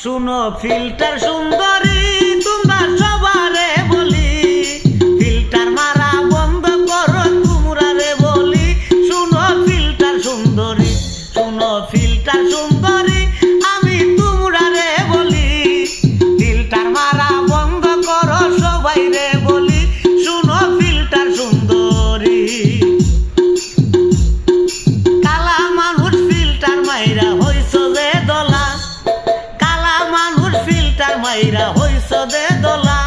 শুনো ফিল্টার সুন্দরী তোমরা সবারে বলি, ফিল্টার মারা বন্ধ করো তোমরা রে বলি। শুনো ফিল্টার সুন্দরী, শুনো ফিল্টার সুন্দরী আমি তোমরা রে বলি, ফিল্টার মারা বন্ধ করো সবাই রে বলি। শুনো ফিল্টার সুন্দরী, কালা মানুষ ফিল্টার মাইরা হইছ যে দলা, কালা মানুষ ফিল্টার মাইরা হইছ যে দলা।